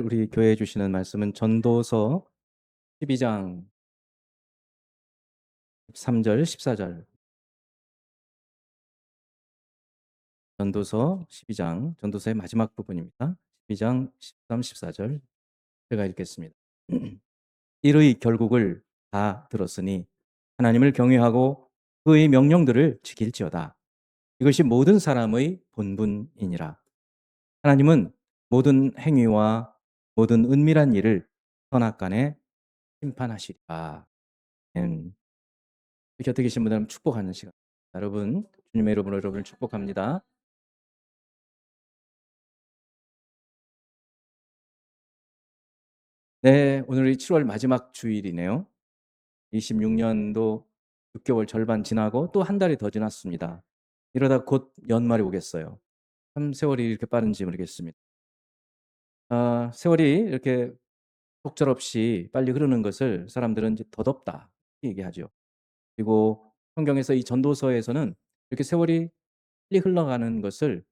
우리 교회에 주시는 말씀은 전도서 12장 13절, 14절. 전도서 12장, 전도서의 마지막 부분입니다. 12장 13, 14절 제가 읽겠습니다. 일의 결국을 다 들었으니 하나님을 경외하고 그의 명령들을 지킬지어다. 이것이 모든 사람의 본분이니라. 하나님은 모든 행위와 모든 은밀한 일을 선악간에 심판하시리라. 곁에 계신 분들 축복하는 시간. 여러분, 주님의 이름으로 여러분을 축복합니다. 네, 오늘이 7월 마지막 주일이네요. 26년도 6개월 절반 지나고 또 한 달이 더 지났습니다. 이러다 곧 연말이 오겠어요. 참 세월이 이렇게 빠른지 모르겠습니다. 세월이 이렇게 속절없이 빨리 흐르는 것을 사람들은 이제 더덥다 이렇게 얘기하죠. 그리고 성경에서 이 전도서에서는 이렇게 세월이 빨리 흘러가는 것을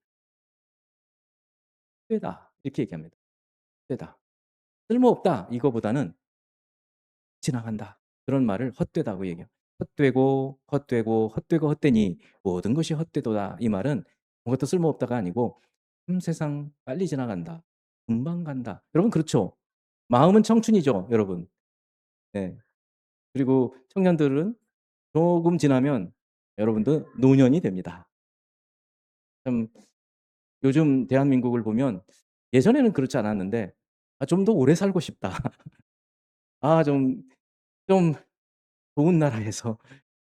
헛되다 이렇게 얘기합니다. 헛되다. 쓸모없다 이거보다는 지나간다. 그런 말을 헛되다고 얘기해요. 헛되고 헛되고 헛되고 헛되니 모든 것이 헛되도다. 이 말은 아무것도 쓸모없다가 아니고 세상 빨리 지나간다. 금방 간다. 여러분 그렇죠? 마음은 청춘이죠, 여러분. 네. 그리고 청년들은 조금 지나면 여러분도 노년이 됩니다. 참 요즘 대한민국을 보면 예전에는 그렇지 않았는데 좀 더 오래 살고 싶다. 좀 좋은 나라에서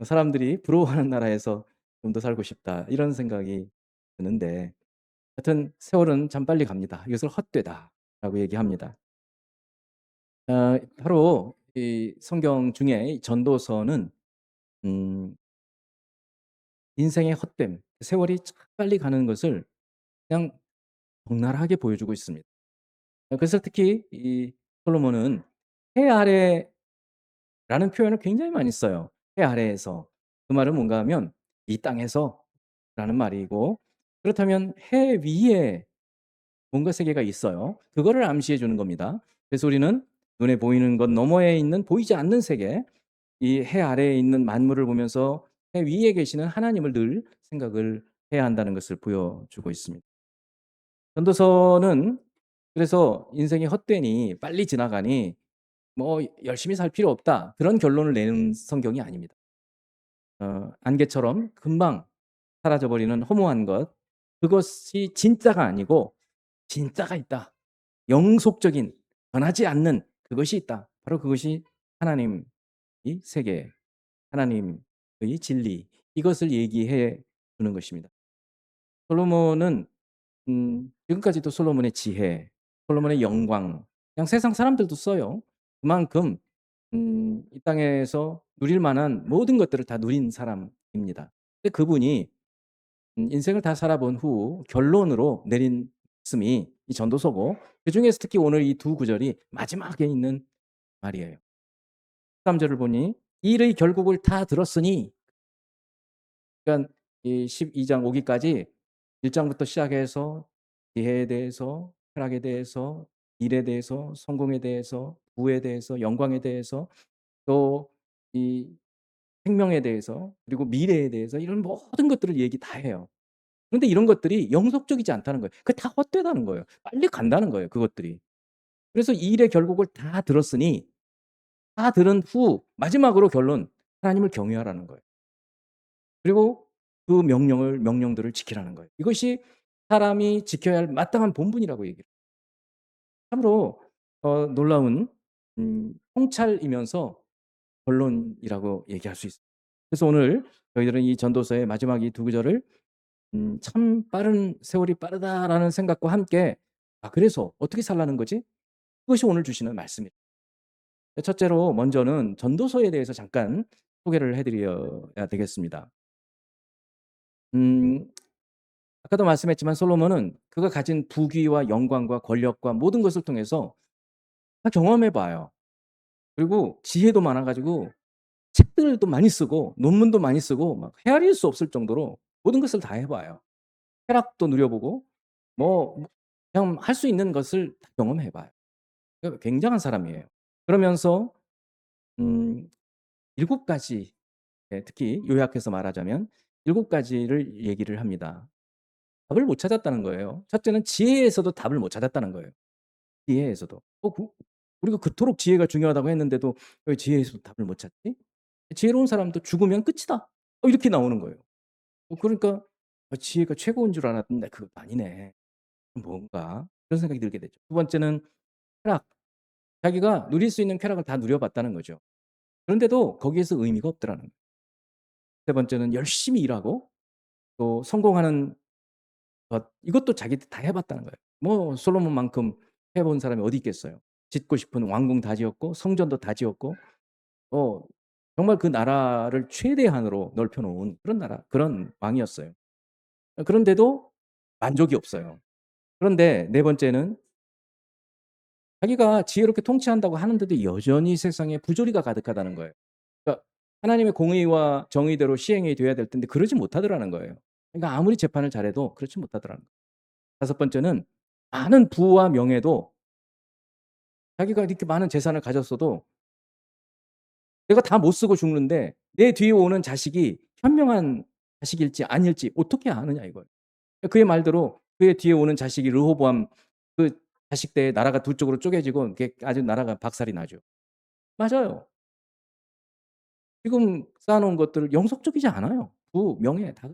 사람들이 부러워하는 나라에서 좀 더 살고 싶다. 이런 생각이 드는데 하여튼 세월은 참 빨리 갑니다. 이것을 헛되다라고 얘기합니다. 바로 이 성경 중에 이 전도서는 음 인생의 헛됨, 세월이 참 빨리 가는 것을 그냥 적나라하게 보여주고 있습니다. 그래서 특히 이 솔로몬은 "해 아래라는 표현을 굉장히 많이 써요. 해 아래에서. 그 말은 뭔가 하면 이 땅에서라는 말이고 그렇다면 해 위에 뭔가 세계가 있어요. 그거를 암시해 주는 겁니다. 그래서 우리는 눈에 보이는 것 너머에 있는 보이지 않는 세계, 이 해 아래에 있는 만물을 보면서 해 위에 계시는 하나님을 늘 생각을 해야 한다는 것을 보여주고 있습니다. 전도서는 그래서 인생이 헛되니 빨리 지나가니 뭐 열심히 살 필요 없다. 그런 결론을 내는 성경이 아닙니다. 안개처럼 금방 사라져 버리는 허무한 것, 그것이 진짜가 아니고 진짜가 있다. 영속적인 변하지 않는 그것이 있다. 바로 그것이 하나님의 세계, 하나님의 진리, 이것을 얘기해 주는 것입니다. 솔로몬은 지금까지도 솔로몬의 지혜, 솔로몬의 영광, 그냥 세상 사람들도 써요. 그만큼 이 땅에서 누릴 만한 모든 것들을 다 누린 사람입니다. 근데 그분이 인생을 다 살아본 후 결론으로 내린 말씀이 이 전도서고, 그중에서 특히 오늘 이 두 구절이 마지막에 있는 말이에요. 13 절을 보니 "일의 결국을 다 들었으니." 그러니까 이 12장 오기까지 1 장부터 시작해서 지혜에 대해서, 철학에 대해서, 일에 대해서, 성공에 대해서, 부에 대해서, 영광에 대해서, 또 이 생명에 대해서, 그리고 미래에 대해서 이런 모든 것들을 얘기 다 해요. 그런데 이런 것들이 영속적이지 않다는 거예요. 그게 다 헛되다는 거예요. 빨리 간다는 거예요, 그것들이. 그래서 이 일의 결국을 다 들었으니, 다 들은 후 마지막으로 결론, 하나님을 경외하라는 거예요. 그리고 그 명령들을 지키라는 거예요. 이것이 사람이 지켜야 할 마땅한 본분이라고 얘기해요. 참으로 놀라운 통찰이면서 결론이라고 얘기할 수 있어요. 그래서 오늘 저희들은 이 전도서의 마지막 이 두 구절을 '참 빠른 세월이 빠르다.'라는 생각과 함께 '아 그래서 어떻게 살라는 거지?' 그것이 오늘 주시는 말씀이에요. 첫째로 먼저는 전도서에 대해서 잠깐 소개를 해 드려야 되겠습니다. 음 아까도 말씀했지만 솔로몬은 그가 가진 부귀와 영광과 권력과 모든 것을 통해서 다 경험해 봐요. 그리고 지혜도 많아 가지고 책들도 많이 쓰고 논문도 많이 쓰고 막 헤아릴 수 없을 정도로 모든 것을 다 해 봐요. 쾌락도 누려 보고 뭐 그냥 할 수 있는 것을 다 경험해 봐요. 굉장한 사람이에요. 그러면서 음 7 가지, 예, 특히 요약해서 말하자면 7 가지를 얘기를 합니다. 답을 못 찾았다는 거예요. 첫째는 지혜에서도 답을 못 찾았다는 거예요. 지혜에서도. 우리가 그토록 지혜가 중요하다고 했는데도 왜 지혜에서도 답을 못 찾지? 지혜로운 사람도 죽으면 끝이다. 이렇게 나오는 거예요. 그러니까 지혜가 최고인 줄 알았는데 그것도 아니네. 뭔가 그런 생각이 들게 되죠. 두 번째는 쾌락. 자기가 누릴 수 있는 쾌락을 다 누려봤다는 거죠. 그런데도 거기에서 의미가 없더라는 거예요. 세 번째는 열심히 일하고 또 성공하는 것, 이것도 자기도 다 해 봤다는 거예요. 뭐 솔로몬만큼 해본 사람이 어디 있겠어요. 짓고 싶은 왕궁 다 지었고 성전도 다 지었고 어 정말 그 나라를 최대한으로 넓혀 놓은 그런 나라, 그런 왕이었어요. 그런데도 만족이 없어요. 그런데 네 번째는 자기가 지혜롭게 통치한다고 하는데도 여전히 세상에 부조리가 가득하다는 거예요. 그러니까 하나님의 공의와 정의대로 시행이 돼야 될 텐데 그러지 못하더라는 거예요. 그러니까 아무리 재판을 잘해도 그렇지 못하더라는 거예요. 다섯 번째는 많은 부와 명예도, 자기가 이렇게 많은 재산을 가졌어도 내가 다 못 쓰고 죽는데 내 뒤에 오는 자식이 현명한 자식일지 아닐지 어떻게 아느냐 이거예요. 그의 말대로 그의 뒤에 오는 자식이 르호보암 그 자식 때에 나라가 두 쪽으로 쪼개지고 이게 아주 나라가 박살이 나죠. 맞아요. 지금 쌓아 놓은 것들 영속적이지 않아요. 부, 명예 다.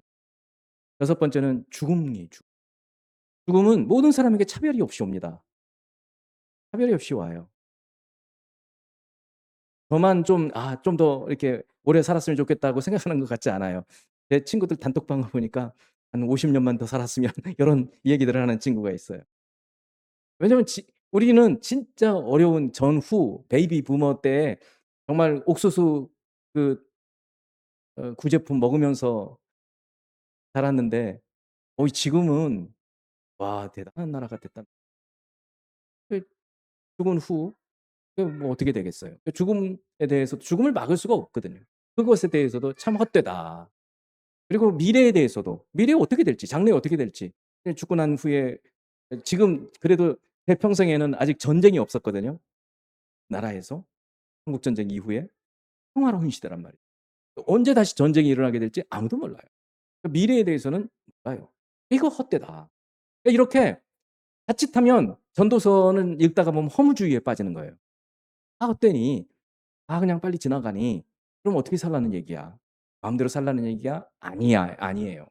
여섯 번째는 죽음이 죽음은 모든 사람에게 차별이 없이 옵니다. 차별이 없이 와요. 저만 좀 좀 더 이렇게 오래 살았으면 좋겠다고 생각하는 것 같지 않아요. 제 친구들 단톡방을 보니까 한 50 년만 더 살았으면 이런 얘기들을 하는 친구가 있어요. 왜냐면 우리는 진짜 어려운 전후 베이비 부머 때에 정말 옥수수 그 구제품 먹으면서 자랐는데 지금은 와 대단한 나라가 됐다. 그 죽은 후 뭐 어떻게 되겠어요. 죽음에 대해서도 죽음을 막을 수가 없거든요. 그것에 대해서도 참 헛되다. 그리고 미래에 대해서도 미래에 어떻게 될지, 장래에 어떻게 될지, 죽고 난 후에 지금 그래도 태평생에는 아직 전쟁이 없었거든요, 나라에서. 한국 전쟁 이후에 평화로운 시대란 말이에요. 언제 다시 전쟁이 일어나게 될지 아무도 몰라요. 미래에 대해서는 몰라요. 이거 헛되다. 이렇게 자칫하면 전도서는 읽다가 보면 허무주의에 빠지는 거예요. 헛되니, 그냥 빨리 지나가니 그럼 어떻게 살라는 얘기야. 마음대로 살라는 얘기야? 아니에요.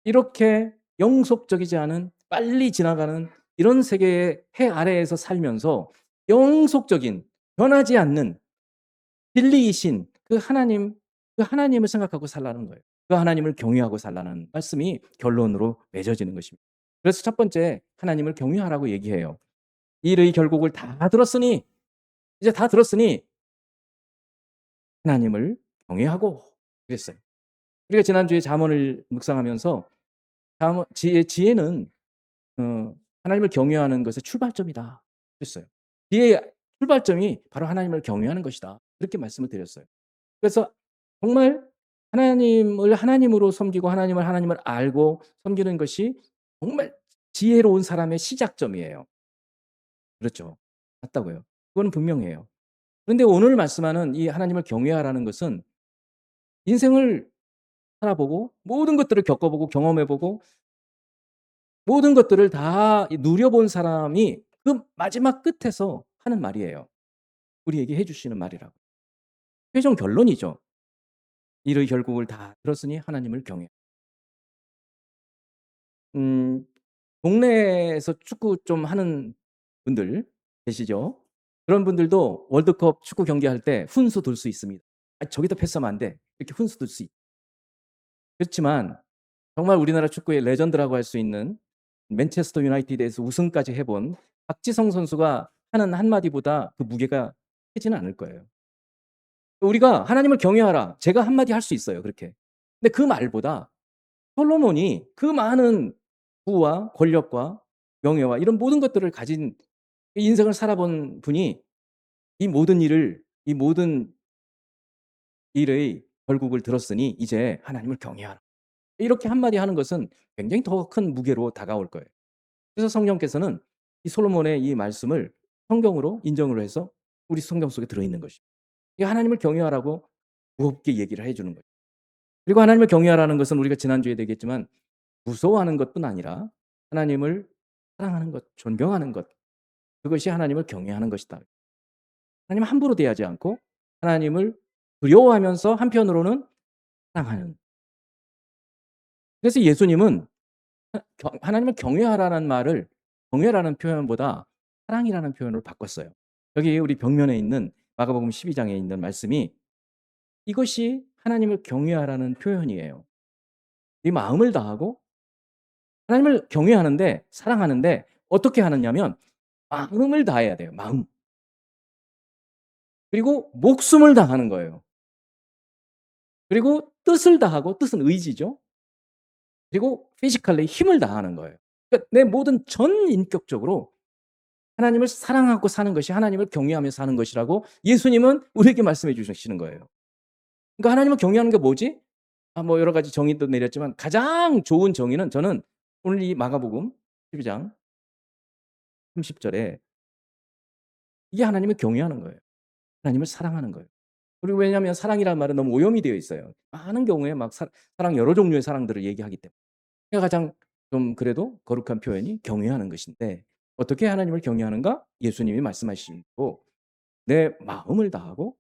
이렇게 영속적이지 않은 빨리 지나가는 이런 세계의 해 아래에서 살면서 영속적인 변하지 않는 진리이신 그 하나님, 그 하나님을 생각하고 살라는 거예요. 그 하나님을 경외하고 살라는 말씀이 결론으로 맺어지는 것입니다. 그래서 첫 번째 하나님을 경외하라고 얘기해요. 일의 결국을 다 들었으니, 이제 다 들었으니 하나님을 경외하고 그랬어요. 우리가 지난주에 잠언을 묵상하면서 지혜는 하나님을 경외하는 것의 출발점이다 그랬어요. 지혜의 출발점이 바로 하나님을 경외하는 것이다. 그렇게 말씀을 드렸어요. 그래서 정말 하나님을 하나님으로 섬기고 하나님을 하나님을 알고 섬기는 것이 정말 지혜로운 사람의 시작점이에요. 그렇죠. 맞다고요. 그건 분명해요. 그런데 오늘 말씀하는 이 하나님을 경외하라는 것은 인생을 살아보고 모든 것들을 겪어보고 경험해보고 모든 것들을 다 누려본 사람이 그 마지막 끝에서 하는 말이에요. 우리에게 해 주시는 말이라고. 최종 결론이죠. 이의 결국을 다 들었으니 하나님을 경외. 음 동네에서 축구 좀 하는 분들 계시죠? 그런 분들도 월드컵 축구 경기할 때 훈수 둘 수 있습니다. 저기다 패스하면 안 돼." 이렇게 훈수 둘 수 그렇지만 정말 우리나라 축구의 레전드라고 할 수 있는 맨체스터 유나이티드에서 우승까지 해본 박지성 선수가 하는 한마디보다 그 무게가 크지는 않을 거예요. 우리가 "하나님을 경외하라." 제가 한마디 할 수 있어요 그렇게. 근데 그 말보다 솔로몬이 그 많은 부와 권력과 명예와 이런 모든 것들을 가진 인생을 살아본 분이 이 모든 일의 결국을 들었으니 이제 하나님을 경외하라. 이렇게 한마디 하는 것은 굉장히 더 큰 무게로 다가올 거예요. 그래서 성령께서는 이 솔로몬의 이 말씀을 성경으로 인정을 해서 우리 성경 속에 들어있는 것입니다. 이 하나님을 경외하라고 무겁게 얘기를 해 주는 거예요. 그리고 하나님을 경외하라는 것은 우리가 지난주에도 얘기했지만 무서워하는 것뿐 아니라 하나님을 사랑하는 것, 존경하는 것, 그것이 하나님을 경외하는 것이다. 하나님 함부로 대하지 않고 하나님을 두려워하면서 한편으로는 사랑하는. 그래서 예수님은 하나님을 경외하라는 말을 경외라는 표현보다 사랑이라는 표현으로 바꿨어요. 여기 우리 벽면에 있는 마가복음 12장에 있는 말씀이 이것이 하나님을 경외하라는 표현이에요. 네 마음을 다하고 하나님을 경외하는데 사랑하는데 어떻게 하느냐면 마음을 다해야 돼요. 마음. 그리고 목숨을 다하는 거예요. 그리고 뜻을 다하고 뜻은 의지죠. 그리고 피지컬리 힘을 다하는 거예요. 그러니까 내 모든 전 인격적으로 하나님을 사랑하고 사는 것이 하나님을 경외하며 사는 것이라고 예수님은 우리에게 말씀해 주시는 거예요. 그러니까 하나님을 경외하는 게 뭐지? 뭐 여러 가지 정의도 내렸지만 가장 좋은 정의는 저는 오늘 이 마가복음 12장 30절에 이게 하나님을 경외하는 거예요. 하나님을 사랑하는 거예요. 그리고 왜냐하면 사랑이라는 말은 너무 오염이 되어 있어요. 많은 경우에 막 사랑 여러 종류의 사랑들을 얘기하기 때문에. 그러니까 가장 좀 그래도 거룩한 표현이 경외하는 것인데 어떻게 하나님을 경외하는가? 예수님이 말씀하신 대로 내 마음을 다하고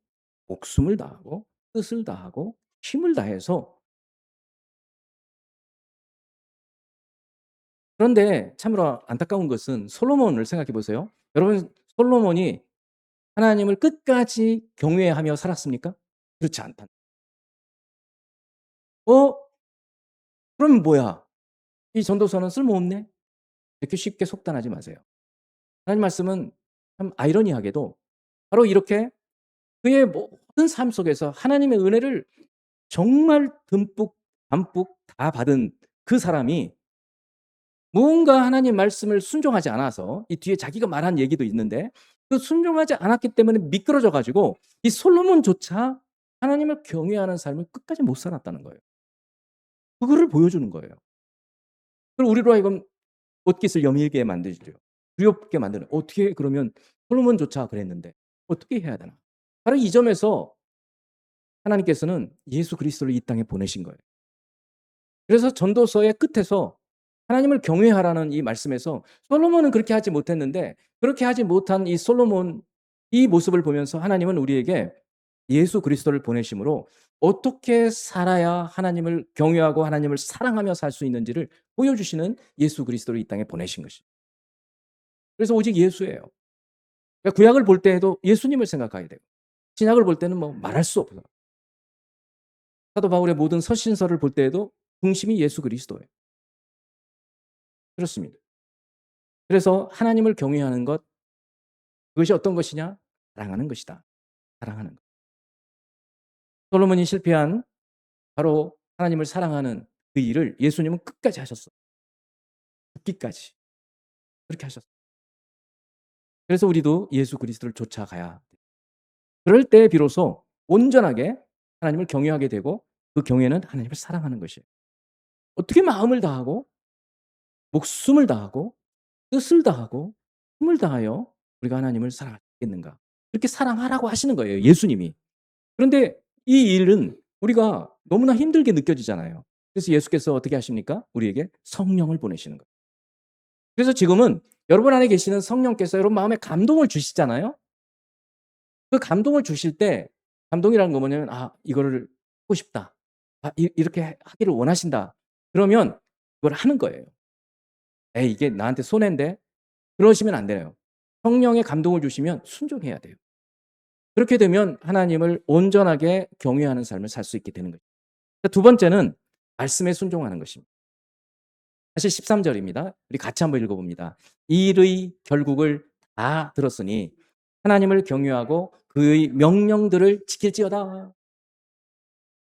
목숨을 다하고 뜻을 다하고 힘을 다해서. 그런데 참으로 안타까운 것은 솔로몬을 생각해 보세요. 여러분 솔로몬이 하나님을 끝까지 경외하며 살았습니까? 그렇지 않다. 어? 그러면 뭐야? 이 전도서는 쓸모없네? 이렇게 쉽게 속단하지 마세요. 하나님 말씀은 참 아이러니하게도 바로 이렇게 그의 모든 삶 속에서 하나님의 은혜를 정말 듬뿍 담뿍 다 받은 그 사람이 무언가 하나님 말씀을 순종하지 않아서 이 뒤에 자기가 말한 얘기도 있는데 그 순종하지 않았기 때문에 미끄러져 가지고 이 솔로몬조차 하나님을 경외하는 삶을 끝까지 못 살았다는 거예요. 그거를 보여주는 거예요. 그리고 우리로 하여금 옷깃을 여밀게 만들죠. 두렵게 만드는. 어떻게 그러면 솔로몬조차 그랬는데 어떻게 해야 되나? 바로 이 점에서 하나님께서는 예수 그리스도를 이 땅에 보내신 거예요. 그래서 전도서의 끝에서 하나님을 경외하라는 이 말씀에서 솔로몬은 그렇게 하지 못했는데 그렇게 하지 못한 이 솔로몬 이 모습을 보면서 하나님은 우리에게 예수 그리스도를 보내심으로 어떻게 살아야 하나님을 경외하고 하나님을 사랑하며 살 수 있는지를 보여주시는 예수 그리스도를 이 땅에 보내신 것입니다. 그래서 오직 예수예요. 그러니까 구약을 볼 때에도 예수님을 생각해야 되고 신약을 볼 때는 뭐 말할 수 없어요. 사도 바울의 모든 서신서를 볼 때에도 중심이 예수 그리스도예요. 그렇습니다. 그래서 하나님을 경외하는 것 그것이 어떤 것이냐? 사랑하는 것이다. 사랑하는 것. 솔로몬이 실패한 바로 하나님을 사랑하는 그 일을 예수님은 끝까지 하셨어요. 죽기까지. 그렇게 하셨어요. 그래서 우리도 예수 그리스도를 쫓아가야 돼요. 그럴 때 비로소 온전하게 하나님을 경외하게 되고 그 경외는 하나님을 사랑하는 것이에요. 어떻게 마음을 다하고 목숨을 다하고 뜻을 다하고 힘을 다하여 우리가 하나님을 사랑하겠는가? 그렇게 사랑하라고 하시는 거예요, 예수님이. 그런데 이 일은 우리가 너무나 힘들게 느껴지잖아요. 그래서 예수께서 어떻게 하십니까? 우리에게 성령을 보내시는 거예요. 그래서 지금은 여러분 안에 계시는 성령께서 여러분 마음에 감동을 주시잖아요. 그 감동을 주실 때 감동이라는 건 뭐냐면 '아 이거를 하고 싶다. 아 이렇게 하기를 원하신다.' 그러면 그걸 하는 거예요. '에이 이게 나한테 손해인데.' 그러시면 안 돼요. 성령의 감동을 주시면 순종해야 돼요. 그렇게 되면 하나님을 온전하게 경외하는 삶을 살 수 있게 되는 거죠. 두 번째는 말씀에 순종하는 것입니다. 사실 13 절입니다. 우리 같이 한번 읽어 봅니다. "이 일의 결국을 다 들었으니 하나님을 경외하고 그의 명령들을 지킬지어다."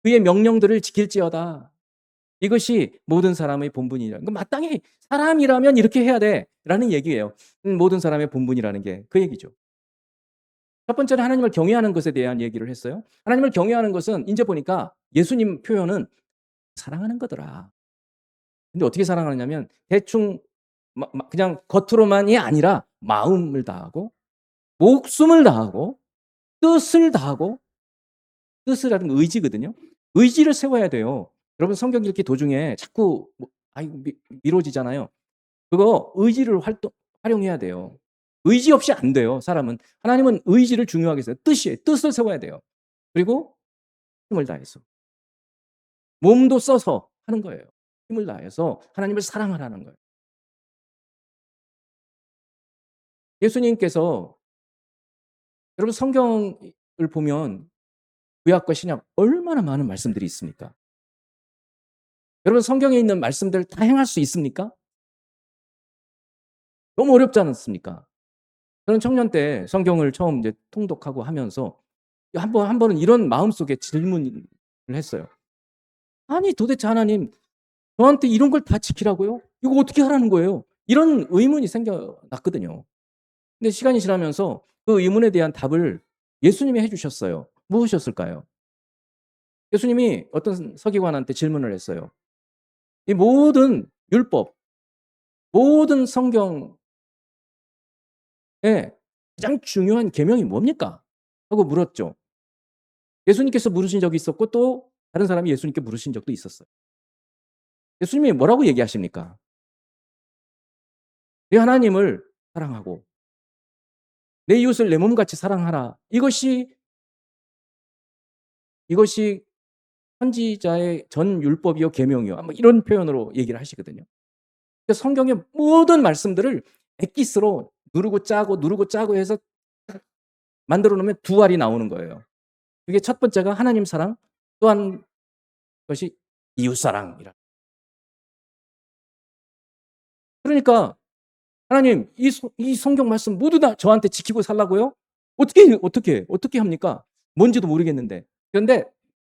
그의 명령들을 지킬지어다. 이것이 모든 사람의 본분이라. 그 마땅히 사람이라면 이렇게 해야 돼라는 얘기예요. 모든 사람의 본분이라는 게 그 얘기죠. 첫 번째는 하나님을 경외하는 것에 대한 얘기를 했어요. 하나님을 경외하는 것은 인제 보니까 예수님 표현은 사랑하는 거더라. 근데 어떻게 사랑하느냐면 대충 그냥 겉으로만이 아니라 마음을 다하고 목숨을 다하고 뜻을 다하고 뜻이라는 건 의지거든요. 의지를 세워야 돼요. 여러분 성경 읽기 도중에 자꾸 뭐 아이고 미뤄지잖아요. 그거 의지를 활용해야 돼요. 의지 없이 안 돼요, 사람은. 하나님은 의지를 중요하게 써요. 뜻이에요. 뜻을 세워야 돼요. 그리고 힘을 다해서. 몸도 써서 하는 거예요. 힘을 다해서 하나님을 사랑하라는 거예요. 예수님께서 여러분 성경을 보면 구약과 신약 얼마나 많은 말씀들이 있습니까? 여러분 성경에 있는 말씀들 다 행할 수 있습니까? 너무 어렵지 않습니까? 저는 청년 때 성경을 처음 이제 통독하고 하면서 한 번은 이런 마음속에 질문을 했어요. 아니 도대체 하나님 저한테 이런 걸 다 지키라고요? 이거 어떻게 하라는 거예요? 이런 의문이 생겨났거든요. 근데 시간이 지나면서 그 의문에 대한 답을 예수님이 해 주셨어요. 무엇이었을까요? 예수님이 어떤 서기관한테 질문을 했어요. 이 모든 율법, 모든 성경에 가장 중요한 계명이 뭡니까? 하고 물었죠. 예수님께서 물으신 적이 있었고 또 다른 사람이 예수님께 물으신 적도 있었어요. 예수님이 뭐라고 얘기하십니까? 내 하나님을 사랑하고 내 이웃을 내 몸같이 사랑하라. 이것이 선지자의 전 율법이요 계명이요. 뭐 이런 표현으로 얘기를 하시거든요. 그러니까 성경의 모든 말씀들을 엑기스로 누르고 짜고 해서 만들어 놓으면 두 알이 나오는 거예요. 그게 첫 번째가 하나님 사랑, 또 한 것이 이웃 사랑이라. 그러니까 하나님 이 성경 말씀 모두 다 저한테 지키고 살라고요? 어떻게 합니까? 뭔지도 모르겠는데. 그런데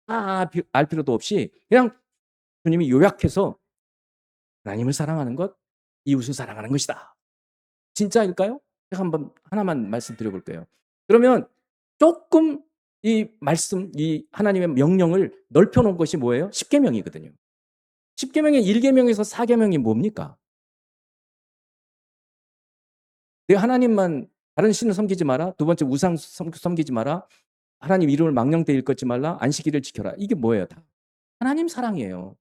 다 알 필요도 없이 그냥 주님이 요약해서 하나님을 사랑하는 것, 이웃을 사랑하는 것이다. 진짜일까요? 제가 한번 하나만 말씀드려 볼게요. 그러면 조금 이 말씀, 이 하나님의 명령을 넓혀 놓은 것이 뭐예요? 십계명이거든요. 십계명의 1계명에서 4계명이 뭡니까? 내 하나님만 다른 신을 섬기지 마라. 두 번째 우상 섬기지 마라. 하나님 이름을 망령되이 일컫지 말라. 안식일을 지켜라. 이게 뭐예요? 다 하나님 사랑이에요.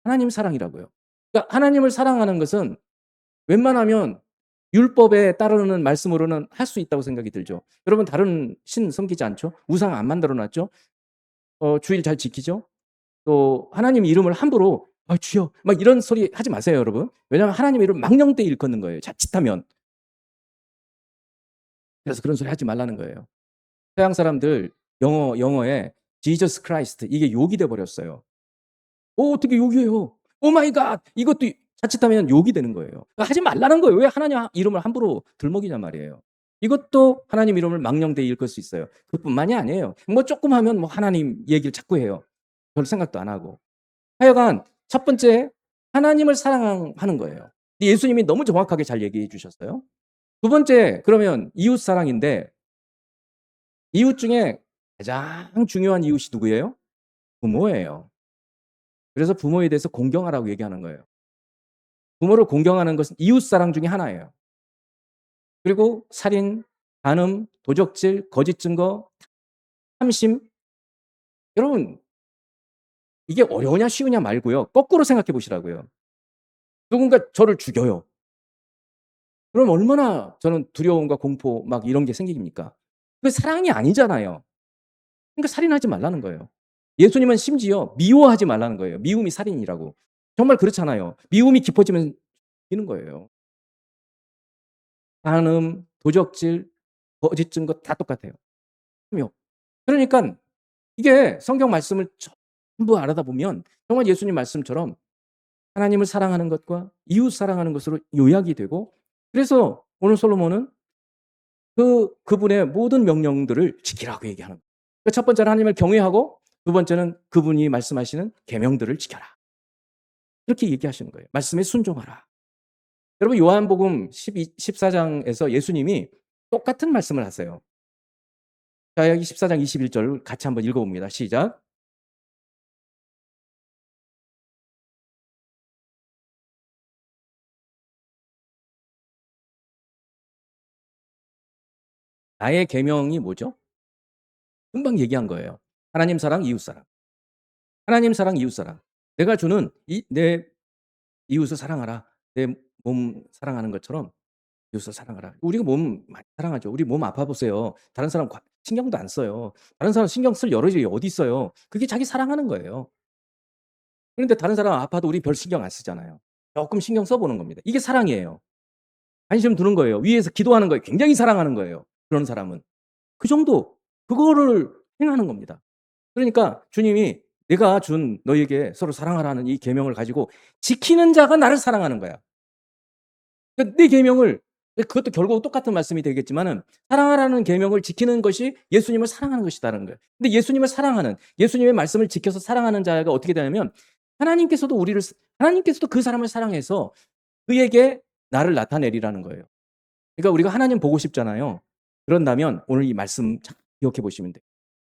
하나님 사랑이라고요. 그러니까 하나님을 사랑하는 것은 웬만하면 율법에 따르는 말씀으로는 할 수 있다고 생각이 들죠. 여러분 다른 신 섬기지 않죠? 우상 안 만들어 놨죠? 주일 잘 지키죠? 또 하나님 이름을 함부로 "아 주여." 막 이런 소리 하지 마세요, 여러분. 왜냐하면 하나님 이름 망령되이 일컫는 거예요, 자칫하면. 그래서 그런 소리 하지 말라는 거예요. 서양 사람들 영어에 Jesus Christ 이게 욕이 돼 버렸어요. 어떻게 욕이에요? 오 마이 갓 이것도 자칫하면 욕이 되는 거예요. 그러니까 하지 말라는 거예요. 왜 하나님 이름을 함부로 들먹이냐 말이에요. 이것도 하나님 이름을 망령되이 일컫을 수 있어요. 그것뿐만이 아니에요. 뭐 조금 하면 뭐 하나님 얘기를 자꾸 해요. 별 생각도 안 하고. 하여간 첫 번째 하나님을 사랑하는 거예요. 예수님이 너무 정확하게 잘 얘기해 주셨어요. 두 번째 그러면 이웃 사랑인데 이웃 중에 가장 중요한 이웃이 누구예요? 부모예요. 그래서 부모에 대해서 공경하라고 얘기하는 거예요. 부모를 공경하는 것은 이웃 사랑 중에 하나예요. 그리고 살인, 간음, 도적질, 거짓 증거, 탐심. 여러분 이게 어려우냐 쉬우냐 말고요. 거꾸로 생각해 보시라고요. 누군가 저를 죽여요. 그럼 얼마나 저는 두려움과 공포 막 이런 게 생깁니까? 그게 사랑이 아니잖아요. 그러니까 살인하지 말라는 거예요. 예수님은 심지어 미워하지 말라는 거예요. 미움이 살인이라고. 정말 그렇잖아요. 미움이 깊어지면 죽이는 거예요. 간음, 도적질, 거짓 증거 다 똑같아요. 탐욕. 그러니깐 이게 성경 말씀을 전부 알아다 보면 정말 예수님 말씀처럼 하나님을 사랑하는 것과 이웃 사랑하는 것으로 요약이 되고 그래서 오늘 솔로몬은 그분의 모든 명령들을 지키라고 얘기하는 거예요. 그러니까 첫 번째는 하나님을 경외하고 두 번째는 그분이 말씀하시는 계명들을 지켜라. 그렇게 얘기하시는 거예요. 말씀에 순종하라. 여러분 요한복음 14장에서 예수님이 똑같은 말씀을 하세요. 자, 여기 14장 21절 같이 한번 읽어 봅니다. 시작. 나의 계명이 뭐죠? 금방 얘기한 거예요. 하나님 사랑, 이웃 사랑. 하나님 사랑, 이웃 사랑. 내가 주는 이 내 이웃을 사랑하라. 내 몸 사랑하는 것처럼 이웃을 사랑하라. 우리가 몸 많이 사랑하죠. 우리 몸 아파 보세요. 다른 사람 신경도 안 써요. 다른 사람 신경 쓸 여력이 어디 있어요. 그게 자기 사랑하는 거예요. 그런데 다른 사람 아파도 우리 별 신경 안 쓰잖아요. 쪼끔 신경 써 보는 겁니다. 이게 사랑이에요. 관심 두는 거예요. 위에서 기도하는 거예요. 굉장히 사랑하는 거예요, 그런 사람은. 그 정도 그거를 행하는 겁니다. 그러니까 주님이 내가 준 너희에게 서로 사랑하라는 이 계명을 가지고 지키는 자가 나를 사랑하는 거야. 그러니까 내 계명을 그것도 결국 똑같은 말씀이 되겠지만은 사랑하라는 계명을 지키는 것이 예수님을 사랑하는 것이다라는 거예요. 근데 예수님을 사랑하는 예수님의 말씀을 지켜서 사랑하는 자가 어떻게 되냐면 하나님께서도 그 사람을 사랑해서 그에게 나를 나타내리라는 거예요. 그러니까 우리가 하나님 보고 싶잖아요. 그런다면 오늘 이 말씀 잘 기억해 보시면 돼요.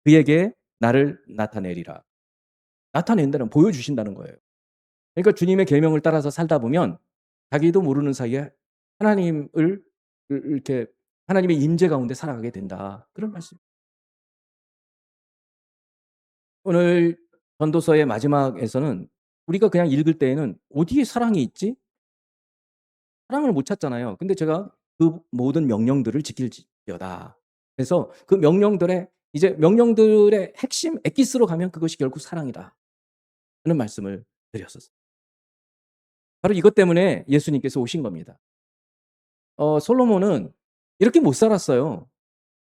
그에게 나를 나타내리라. 나타낸다는 보여주신다는 거예요. 그러니까 주님의 계명을 따라서 살다 보면 자기도 모르는 사이에 하나님을 이렇게 하나님의 임재 가운데 살아가게 된다. 그런 말씀. 오늘 전도서의 마지막에서는 우리가 그냥 읽을 때에는 어디에 사랑이 있지? 사랑을 못 찾잖아요. 근데 제가 그 모든 명령들을 지킬지어다. 그래서 그 명령들의 핵심 엑기스로 가면 그것이 결국 사랑이다. 하는 말씀을 드렸었어요. 바로 이것 때문에 예수님께서 오신 겁니다. 솔로몬은 이렇게 못 살았어요.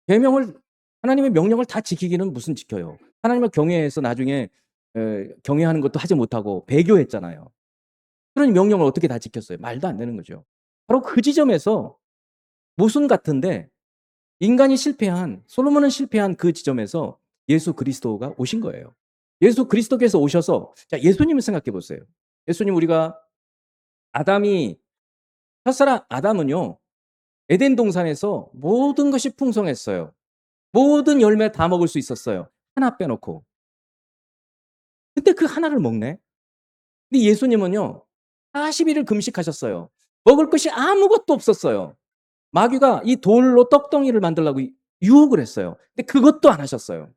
계명을 하나님의 명령을 다 지키기는 무슨 지켜요. 하나님을 경외해서 나중에 경외하는 것도 하지 못하고 배교했잖아요. 그런 명령을 어떻게 다 지켰어요? 말도 안 되는 거죠. 바로 그 지점에서 모순 같은데 인간이 실패한 솔로몬은 실패한 그 지점에서 예수 그리스도가 오신 거예요. 예수 그리스도께서 오셔서 자 예수님을 생각해 보세요. 예수님 우리가 아담이 첫사람 아담은요. 에덴 동산에서 모든 것이 풍성했어요. 모든 열매 다 먹을 수 있었어요. 하나 빼놓고. 근데 그 하나를 먹네. 근데 예수님은요. 40 일을 금식하셨어요. 먹을 것이 아무것도 없었어요. 마귀가 이 돌로 떡덩이를 만들라고 유혹을 했어요. 근데 그것도 안 하셨어요.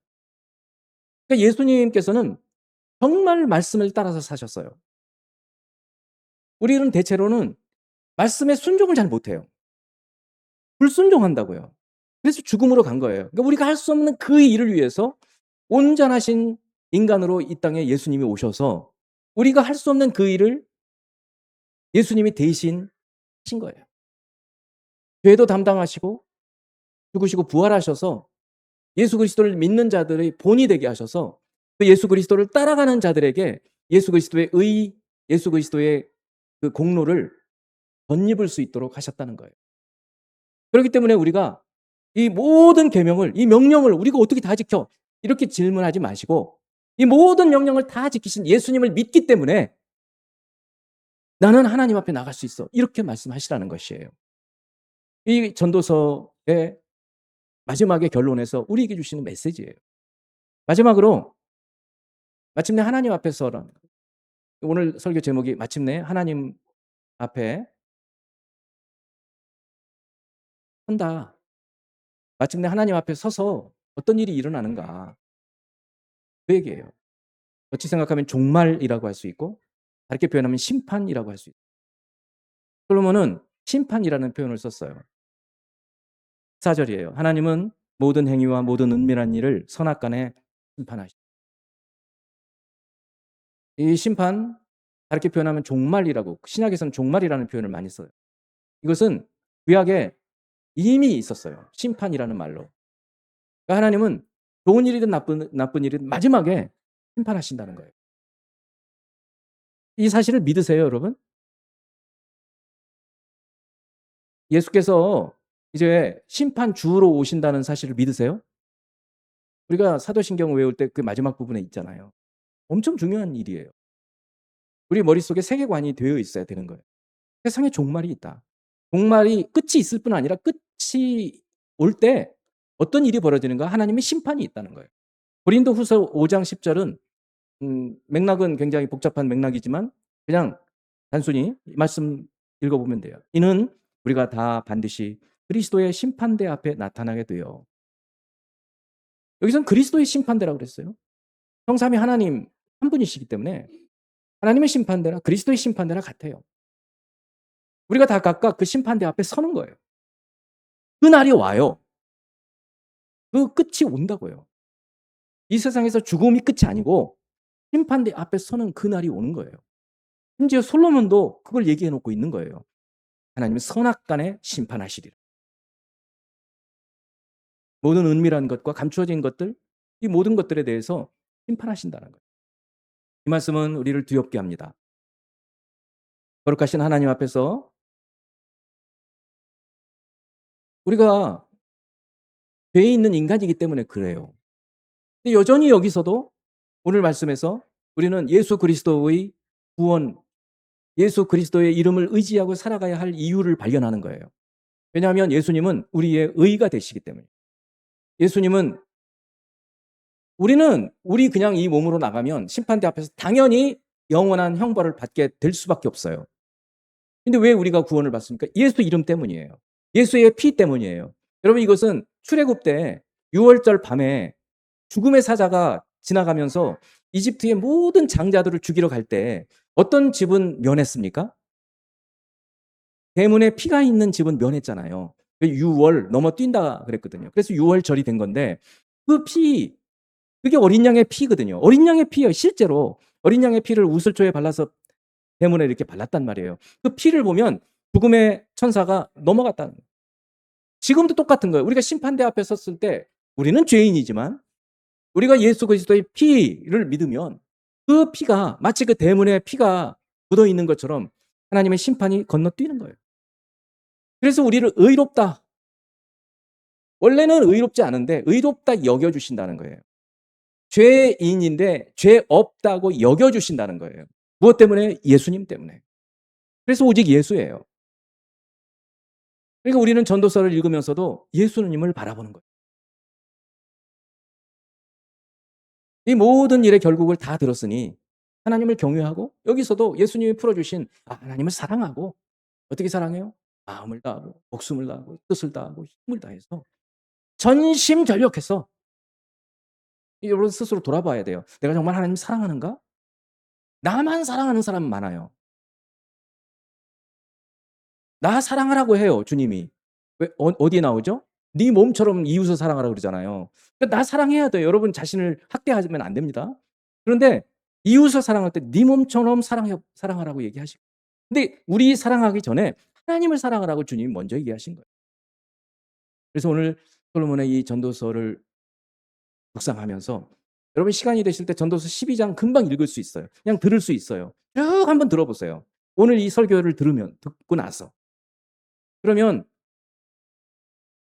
그러니까 예수님께서는 정말 말씀을 따라서 사셨어요. 우리는 대체로는 말씀에 순종을 잘 못해요. 불순종한다고요. 그래서 죽음으로 간 거예요. 그러니까 우리가 할 수 없는 그 일을 위해서 온전하신 인간으로 이 땅에 예수님이 오셔서 우리가 할 수 없는 그 일을 예수님이 대신 하신 거예요. 죄도 담당하시고 죽으시고 부활하셔서 예수 그리스도를 믿는 자들의 본이 되게 하셔서 그 예수 그리스도를 따라가는 자들에게 예수 그리스도의 의, 예수 그리스도의 그 공로를 덧입을 수 있도록 하셨다는 거예요. 그렇기 때문에 우리가 이 모든 계명을 이 명령을 우리가 어떻게 다 지켜? 이렇게 질문하지 마시고 이 모든 명령을 다 지키신 예수님을 믿기 때문에 나는 하나님 앞에 나갈 수 있어. 이렇게 말씀하시라는 것이에요. 이 전도서의 마지막의 결론에서 우리에게 주시는 메시지예요. 마지막으로 마침내 하나님 앞에 서라. 오늘 설교 제목이 마침내 하나님 앞에 선다. 마침내 하나님 앞에 서서 어떤 일이 일어나는가. 그 얘기예요. 어찌 생각하면 종말이라고 할 수 있고 다르게 표현하면 심판이라고 할 수 있어요. 솔로몬은 심판이라는 표현을 썼어요. 4절이에요. 하나님은 모든 행위와 모든 은밀한 일을 선악간에 심판하시고 이 심판 다르게 표현하면 종말이라고 신약에서는 종말이라는 표현을 많이 써요. 이것은 구약에 이미 있었어요. 심판이라는 말로. 그러니까 하나님은 좋은 일이든 나쁜 일이든 마지막에 심판하신다는 거예요. 이 사실을 믿으세요, 여러분? 예수께서 이제 심판주로 오신다는 사실을 믿으세요? 우리가 사도신경 외울 때 그 마지막 부분에 있잖아요. 엄청 중요한 일이에요. 우리 머릿속에 세계관이 되어 있어야 되는 거예요. 세상에 종말이 있다. 종말이 끝이 있을 뿐 아니라 끝이 올 때 어떤 일이 벌어지는가? 하나님의 심판이 있다는 거예요. 고린도후서 5장 10절은 맥락은 굉장히 복잡한 맥락이지만 그냥 단순히 이 말씀 읽어보면 돼요. 이는 우리가 다 반드시 그리스도의 심판대 앞에 나타나게 돼요. 여기서는 그리스도의 심판대라고 그랬어요. 성삼위 하나님 한 분이시기 때문에 하나님의 심판대나 그리스도의 심판대나 같아요. 우리가 다 각각 그 심판대 앞에 서는 거예요. 그 날이 와요. 그 끝이 온다고요. 이 세상에서 죽음이 끝이 아니고 심판대 앞에 서는 그 날이 오는 거예요. 심지어 솔로몬도 그걸 얘기해 놓고 있는 거예요. 하나님은 선악간에 심판하시리라. 모든 은밀한 것과 감추어진 것들, 이 모든 것들에 대해서 심판하신다는 거예요. 이 말씀은 우리를 두렵게 합니다. 거룩하신 하나님 앞에서 우리가 죄에 있는 인간이기 때문에 그래요. 근데 여전히 여기서도 오늘 말씀에서 우리는 예수 그리스도의 구원, 예수 그리스도의 이름을 의지하고 살아가야 할 이유를 발견하는 거예요. 왜냐하면 예수님은 우리의 의가 되시기 때문에. 예수님은 우리 그냥 이 몸으로 나가면 심판대 앞에서 당연히 영원한 형벌을 받게 될 수밖에 없어요. 근데 왜 우리가 구원을 받습니까? 예수 이름 때문이에요. 예수의 피 때문이에요. 여러분 이것은 출애굽 때 6월절 밤에 죽음의 사자가 지나가면서 이집트의 모든 장자들을 죽이러 갈 때 어떤 집은 면했습니까? 대문에 피가 있는 집은 면했잖아요. 6월 넘어뛴다 그랬거든요. 그래서 6월절이 된 건데 그 피, 그게 어린 양의 피거든요. 어린 양의 피예요. 실제로 어린 양의 피를 우슬초에 발라서 대문에 이렇게 발랐단 말이에요. 그 피를 보면 죽음의 천사가 넘어갔다는 거예요. 지금도 똑같은 거예요. 우리가 심판대 앞에 섰을 때 우리는 죄인이지만 우리가 예수 그리스도의 피를 믿으면 그 피가 마치 그 대문에 피가 묻어 있는 것처럼 하나님의 심판이 건너뛰는 거예요. 그래서 우리를 의롭다. 원래는 의롭지 않은데 의롭다 여겨주신다는 거예요. 죄인인데 죄 없다고 여겨주신다는 거예요. 무엇 때문에? 예수님 때문에. 그래서 오직 예수예요. 그러니까 우리는 전도서를 읽으면서도 예수님을 바라보는 거예요. 이 모든 일의 결국을 다 들었으니 하나님을 경외하고 여기서도 예수님이 풀어주신 하나님을 사랑하고 어떻게 사랑해요? 마음을 다하고 목숨을 다하고 뜻을 다하고 힘을 다해서 전심전력해서 여러분 스스로 돌아봐야 돼요. 내가 정말 하나님 사랑하는가? 나만 사랑하는 사람 많아요. 나 사랑하라고 해요, 주님이. 왜 어디에 나오죠? 네 몸처럼 이웃을 사랑하라고 그러잖아요. 그러니까 나 사랑해야 돼요. 여러분 자신을 학대하면 안 됩니다. 그런데 이웃을 사랑할 때 네 몸처럼 사랑하라고 얘기하시고. 근데 우리 사랑하기 전에 하나님을 사랑하라고 주님이 먼저 얘기하신 거예요. 그래서 오늘 솔로몬의 이 전도서를 묵상하면서 여러분 시간이 되실 때 전도서 12장 금방 읽을 수 있어요. 그냥 들을 수 있어요. 쭉 한번 들어보세요. 오늘 이 설교를 듣고 나서. 그러면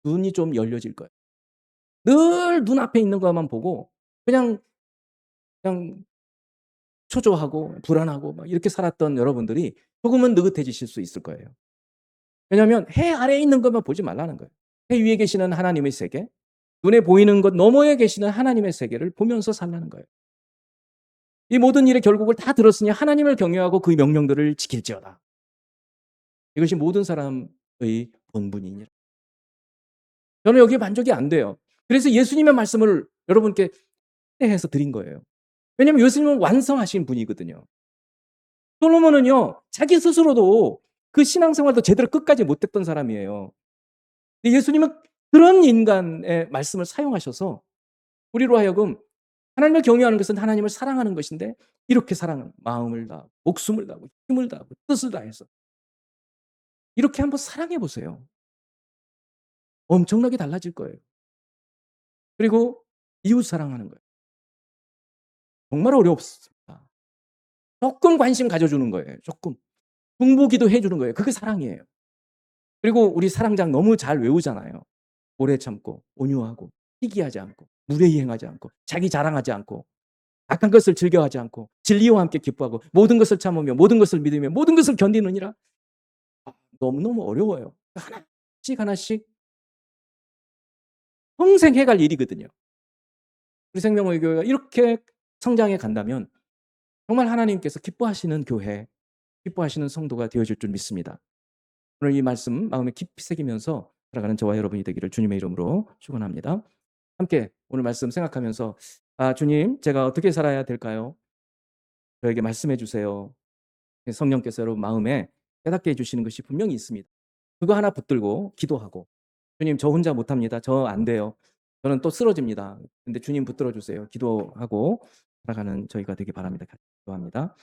눈이 좀 열려질 거예요. 늘 눈앞에 있는 것만 보고 그냥 초조하고 불안하고 막 이렇게 살았던 여러분들이 조금은 느긋해지실 수 있을 거예요. 왜냐하면 해 아래에 있는 것만 보지 말라는 거예요. 해 위에 계시는 하나님의 세계, 눈에 보이는 것 너머에 계시는 하나님의 세계를 보면서 살라는 거예요. 이 모든 일의 결국을 다 들었으니 하나님을 경외하고 그 명령들을 지킬지어다. 이것이 모든 사람의 본분이니라. 저는 여기에 만족이 안 돼요. 그래서 예수님의 말씀을 여러분께 해서 드린 거예요. 왜냐하면 예수님은 완성하신 분이거든요. 솔로몬은요, 자기 스스로도 그 신앙생활도 제대로 끝까지 못했던 사람이에요. 근데 예수님은 그런 인간의 말씀을 사용하셔서 우리로 하여금 하나님을 경외하는 것은 하나님을 사랑하는 것인데 이렇게 사랑하는 마음을 다하고 목숨을 다하고 힘을 다하고 뜻을 다해서 이렇게 한번 사랑해 보세요. 엄청나게 달라질 거예요. 그리고 이웃 사랑하는 거예요. 정말 어렵습니다. 조금 관심 가져주는 거예요. 조금. 중보기도 해주는 거예요. 그게 사랑이에요. 그리고 우리 사랑장 너무 잘 외우잖아요. 오래 참고 온유하고 희귀하지 않고 무례히 행하지 않고 자기 자랑하지 않고 악한 것을 즐겨하지 않고 진리와 함께 기뻐하고 모든 것을 참으며 모든 것을 믿으며 모든 것을 견디느니라. 너무너무 어려워요. 하나씩 하나씩 평생 해갈 일이거든요. 우리 생명의교회가 이렇게 성장해 간다면 정말 하나님께서 기뻐하시는 교회, 기뻐하시는 성도가 되어질 줄 믿습니다. 오늘 이 말씀 마음에 깊이 새기면서 살아가는 저와 여러분이 되기를 주님의 이름으로 축원합니다. 함께 오늘 말씀 생각하면서 주님 제가 어떻게 살아야 될까요? 저에게 말씀해 주세요. 성령께서 여러분 마음에 깨닫게 해 주시는 것이 분명히 있습니다. 그거 하나 붙들고 기도하고 주님 저 혼자 못합니다. 저 안 돼요. 저는 또 쓰러집니다. 근데 주님 붙들어 주세요. 기도하고 살아가는 저희가 되기 바랍니다. 같이 기도합니다.